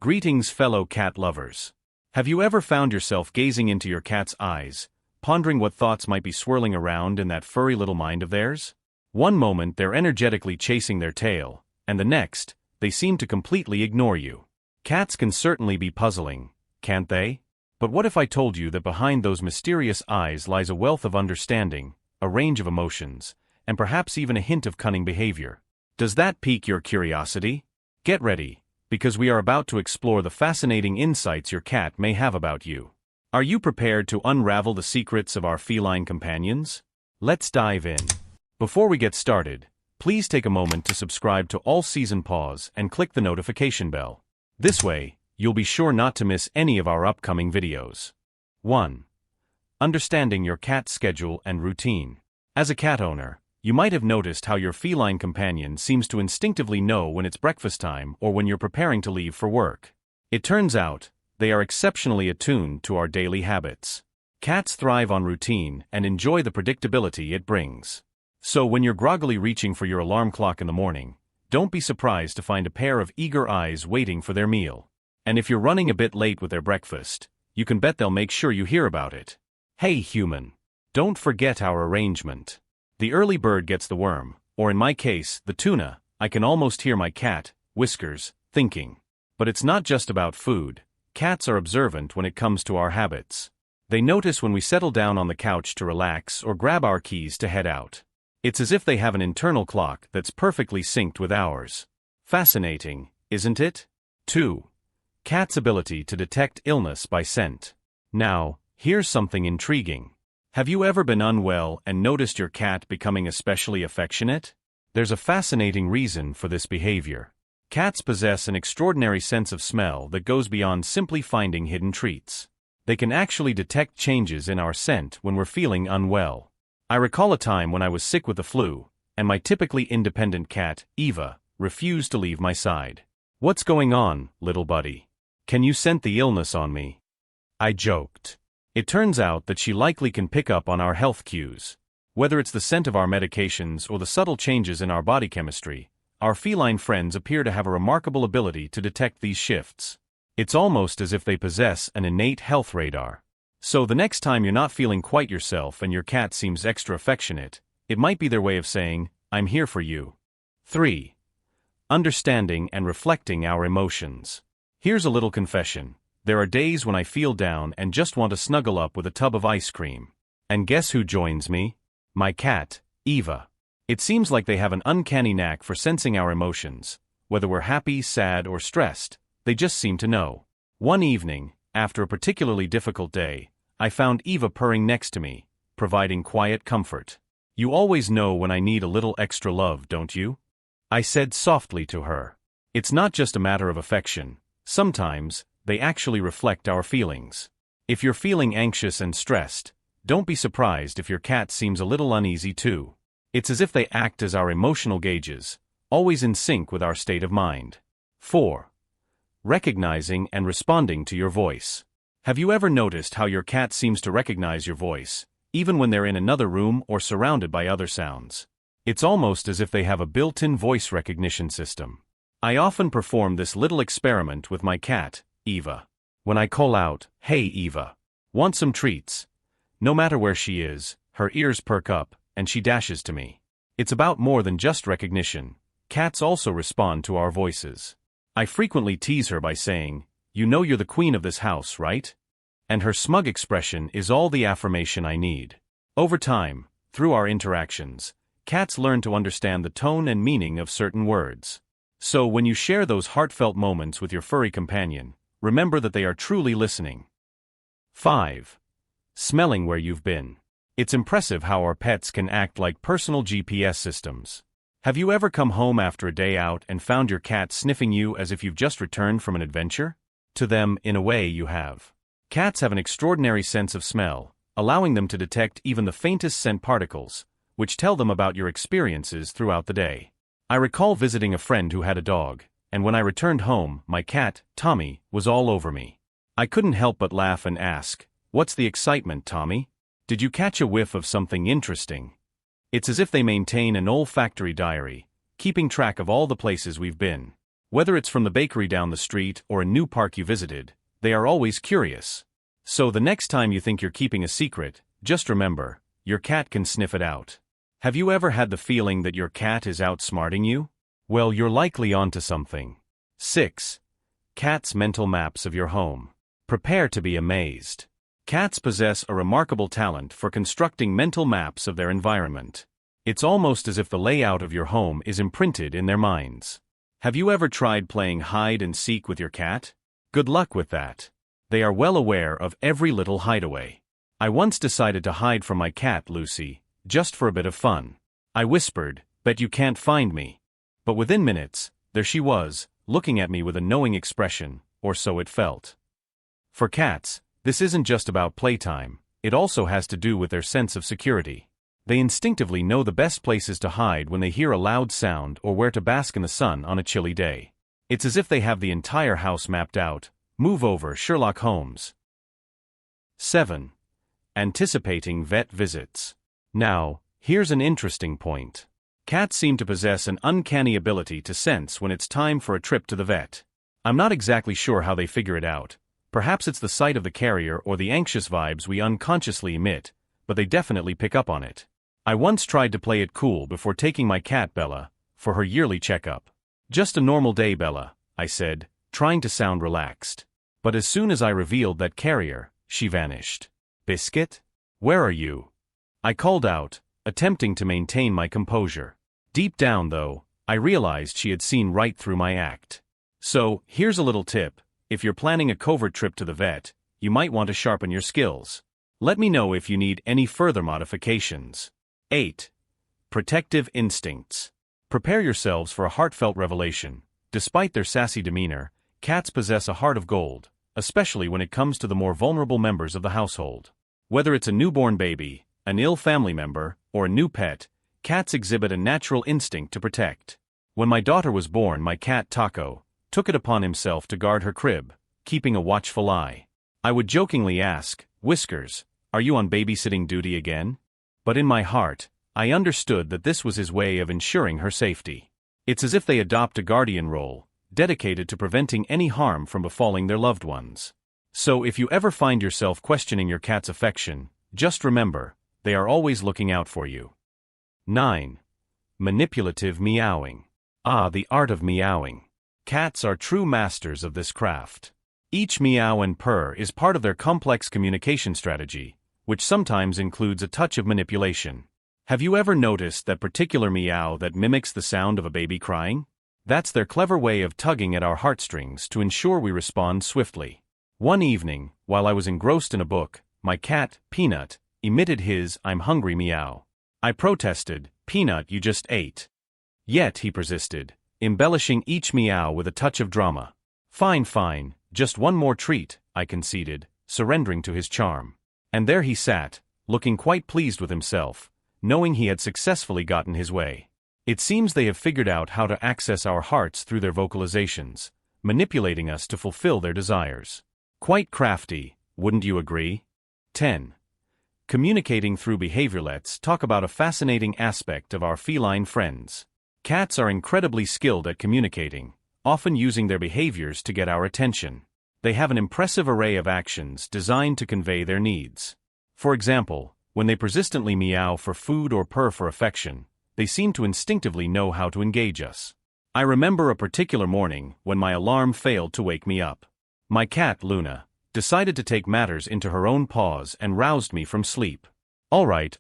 Greetings, fellow cat lovers. Have you ever found yourself gazing into your cat's eyes, pondering what thoughts might be swirling around in that furry little mind of theirs? One moment they're energetically chasing their tail, and the next, they seem to completely ignore you. Cats can certainly be puzzling, can't they? But what if I told you that behind those mysterious eyes lies a wealth of understanding, a range of emotions, and perhaps even a hint of cunning behavior? Does that pique your curiosity? Get ready, because we are about to explore the fascinating insights your cat may have about you. Are you prepared to unravel the secrets of our feline companions? Let's dive in. Before we get started, please take a moment to subscribe to All Season Paws and click the notification bell. This way, you'll be sure not to miss any of our upcoming videos. 1. Understanding your cat's schedule and routine. As a cat owner, you might have noticed how your feline companion seems to instinctively know when it's breakfast time or when you're preparing to leave for work. It turns out, they are exceptionally attuned to our daily habits. Cats thrive on routine and enjoy the predictability it brings. So when you're groggily reaching for your alarm clock in the morning, don't be surprised to find a pair of eager eyes waiting for their meal. And if you're running a bit late with their breakfast, you can bet they'll make sure you hear about it. Hey human! Don't forget our arrangement. The early bird gets the worm, or in my case, the tuna. I can almost hear my cat, Whiskers, thinking. But it's not just about food. Cats are observant when it comes to our habits. They notice when we settle down on the couch to relax or grab our keys to head out. It's as if they have an internal clock that's perfectly synced with ours. Fascinating, isn't it? 2. Cats' ability to detect illness by scent. Now, here's something intriguing. Have you ever been unwell and noticed your cat becoming especially affectionate? There's a fascinating reason for this behavior. Cats possess an extraordinary sense of smell that goes beyond simply finding hidden treats. They can actually detect changes in our scent when we're feeling unwell. I recall a time when I was sick with the flu, and my typically independent cat, Eva, refused to leave my side. "What's going on, little buddy? Can you scent the illness on me?" I joked. It turns out that she likely can pick up on our health cues. Whether it's the scent of our medications or the subtle changes in our body chemistry, our feline friends appear to have a remarkable ability to detect these shifts. It's almost as if they possess an innate health radar. So the next time you're not feeling quite yourself and your cat seems extra affectionate, it might be their way of saying, "I'm here for you." 3. Understanding and reflecting our emotions. Here's a little confession. There are days when I feel down and just want to snuggle up with a tub of ice cream. And guess who joins me? My cat, Eva. It seems like they have an uncanny knack for sensing our emotions. Whether we're happy, sad, or stressed, they just seem to know. One evening, after a particularly difficult day, I found Eva purring next to me, providing quiet comfort. "You always know when I need a little extra love, don't you?" I said softly to her. It's not just a matter of affection. Sometimes, they actually reflect our feelings. If you're feeling anxious and stressed, don't be surprised if your cat seems a little uneasy too. It's as if they act as our emotional gauges, always in sync with our state of mind. 4. Recognizing and responding to your voice. Have you ever noticed how your cat seems to recognize your voice, even when they're in another room or surrounded by other sounds? It's almost as if they have a built-in voice recognition system. I often perform this little experiment with my cat, Eva. When I call out, "Hey Eva, want some treats?" No matter where she is, her ears perk up, and she dashes to me. It's about more than just recognition. Cats also respond to our voices. I frequently tease her by saying, "You know you're the queen of this house, right?" And her smug expression is all the affirmation I need. Over time, through our interactions, cats learn to understand the tone and meaning of certain words. So when you share those heartfelt moments with your furry companion, remember that they are truly listening. 5. Smelling where you've been. It's impressive how our pets can act like personal GPS systems. Have you ever come home after a day out and found your cat sniffing you as if you've just returned from an adventure? To them, in a way, you have. Cats have an extraordinary sense of smell, allowing them to detect even the faintest scent particles, which tell them about your experiences throughout the day. I recall visiting a friend who had a dog, and when I returned home, my cat, Tommy, was all over me. I couldn't help but laugh and ask, "What's the excitement, Tommy? Did you catch a whiff of something interesting?" It's as if they maintain an olfactory diary, keeping track of all the places we've been. Whether it's from the bakery down the street or a new park you visited, they are always curious. So the next time you think you're keeping a secret, just remember, your cat can sniff it out. Have you ever had the feeling that your cat is outsmarting you? Well, you're likely onto something. 6. Cats' mental maps of your home. Prepare to be amazed. Cats possess a remarkable talent for constructing mental maps of their environment. It's almost as if the layout of your home is imprinted in their minds. Have you ever tried playing hide and seek with your cat? Good luck with that. They are well aware of every little hideaway. I once decided to hide from my cat, Lucy, just for a bit of fun. I whispered, "Bet you can't find me." But within minutes, there she was, looking at me with a knowing expression, or so it felt. For cats, this isn't just about playtime, it also has to do with their sense of security. They instinctively know the best places to hide when they hear a loud sound or where to bask in the sun on a chilly day. It's as if they have the entire house mapped out. Move over, Sherlock Holmes. 7. Anticipating vet visits. Now, here's an interesting point. Cats seem to possess an uncanny ability to sense when it's time for a trip to the vet. I'm not exactly sure how they figure it out. Perhaps it's the sight of the carrier or the anxious vibes we unconsciously emit, but they definitely pick up on it. I once tried to play it cool before taking my cat Bella for her yearly checkup. "Just a normal day, Bella," I said, trying to sound relaxed. But as soon as I revealed that carrier, she vanished. "Biscuit? Where are you?" I called out, attempting to maintain my composure. Deep down, though, I realized she had seen right through my act. So, here's a little tip. If you're planning a covert trip to the vet, you might want to sharpen your skills. Let me know if you need any further modifications. 8. Protective instincts. Prepare yourselves for a heartfelt revelation. Despite their sassy demeanor, cats possess a heart of gold, especially when it comes to the more vulnerable members of the household. Whether it's a newborn baby, an ill family member, or a new pet, cats exhibit a natural instinct to protect. When my daughter was born, my cat Taco took it upon himself to guard her crib, keeping a watchful eye. I would jokingly ask, "Whiskers, are you on babysitting duty again?" But in my heart, I understood that this was his way of ensuring her safety. It's as if they adopt a guardian role, dedicated to preventing any harm from befalling their loved ones. So if you ever find yourself questioning your cat's affection, just remember, they are always looking out for you. 9. Manipulative meowing. Ah, the art of meowing. Cats are true masters of this craft. Each meow and purr is part of their complex communication strategy, which sometimes includes a touch of manipulation. Have you ever noticed that particular meow that mimics the sound of a baby crying? That's their clever way of tugging at our heartstrings to ensure we respond swiftly. One evening, while I was engrossed in a book, my cat, Peanut, emitted his "I'm hungry" meow. I protested, "Peanut, you just ate." Yet he persisted, embellishing each meow with a touch of drama. "Fine, fine, just one more treat," I conceded, surrendering to his charm. And there he sat, looking quite pleased with himself, knowing he had successfully gotten his way. It seems they have figured out how to access our hearts through their vocalizations, manipulating us to fulfill their desires. Quite crafty, wouldn't you agree? 10. Communicating through behavior. Let's talk about a fascinating aspect of our feline friends. Cats are incredibly skilled at communicating, often using their behaviors to get our attention. They have an impressive array of actions designed to convey their needs. For example, when they persistently meow for food or purr for affection, they seem to instinctively know how to engage us. I remember a particular morning when my alarm failed to wake me up. My cat, Luna, decided to take matters into her own paws and roused me from sleep. All right,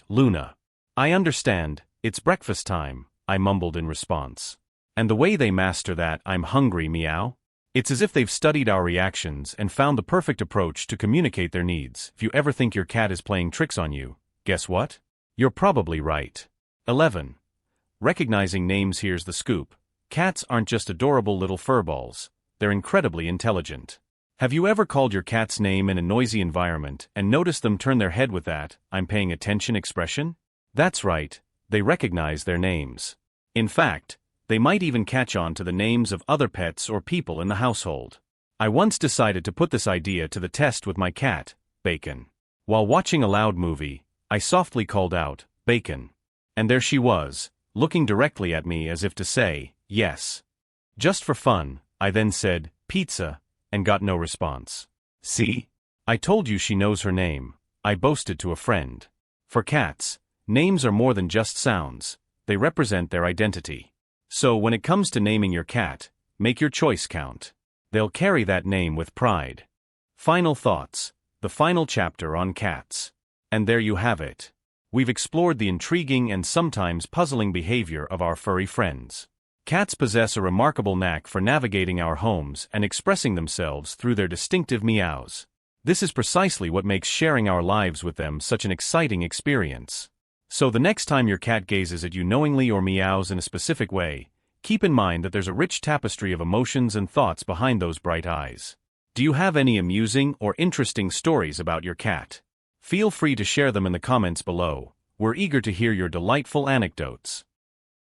Luna. I understand, it's breakfast time," I mumbled in response. And the way they master that "I'm hungry" meow? It's as if they've studied our reactions and found the perfect approach to communicate their needs. If you ever think your cat is playing tricks on you, guess what? You're probably right. 11. Recognizing names. Here's the scoop. Cats aren't just adorable little furballs, they're incredibly intelligent. Have you ever called your cat's name in a noisy environment and noticed them turn their head with that "I'm paying attention" expression? That's right, they recognize their names. In fact, they might even catch on to the names of other pets or people in the household. I once decided to put this idea to the test with my cat, Bacon. While watching a loud movie, I softly called out, "Bacon." And there she was, looking directly at me as if to say, "Yes, Just for fun, I then said, "Pizza," and got no response. "See? I told you she knows her name," I boasted to a friend. For cats, names are more than just sounds, they represent their identity. So when it comes to naming your cat, make your choice count. They'll carry that name with pride. Final thoughts, the final chapter on cats. And there you have it. We've explored the intriguing and sometimes puzzling behavior of our furry friends. Cats possess a remarkable knack for navigating our homes and expressing themselves through their distinctive meows. This is precisely what makes sharing our lives with them such an exciting experience. So the next time your cat gazes at you knowingly or meows in a specific way, keep in mind that there's a rich tapestry of emotions and thoughts behind those bright eyes. Do you have any amusing or interesting stories about your cat? Feel free to share them in the comments below. We're eager to hear your delightful anecdotes.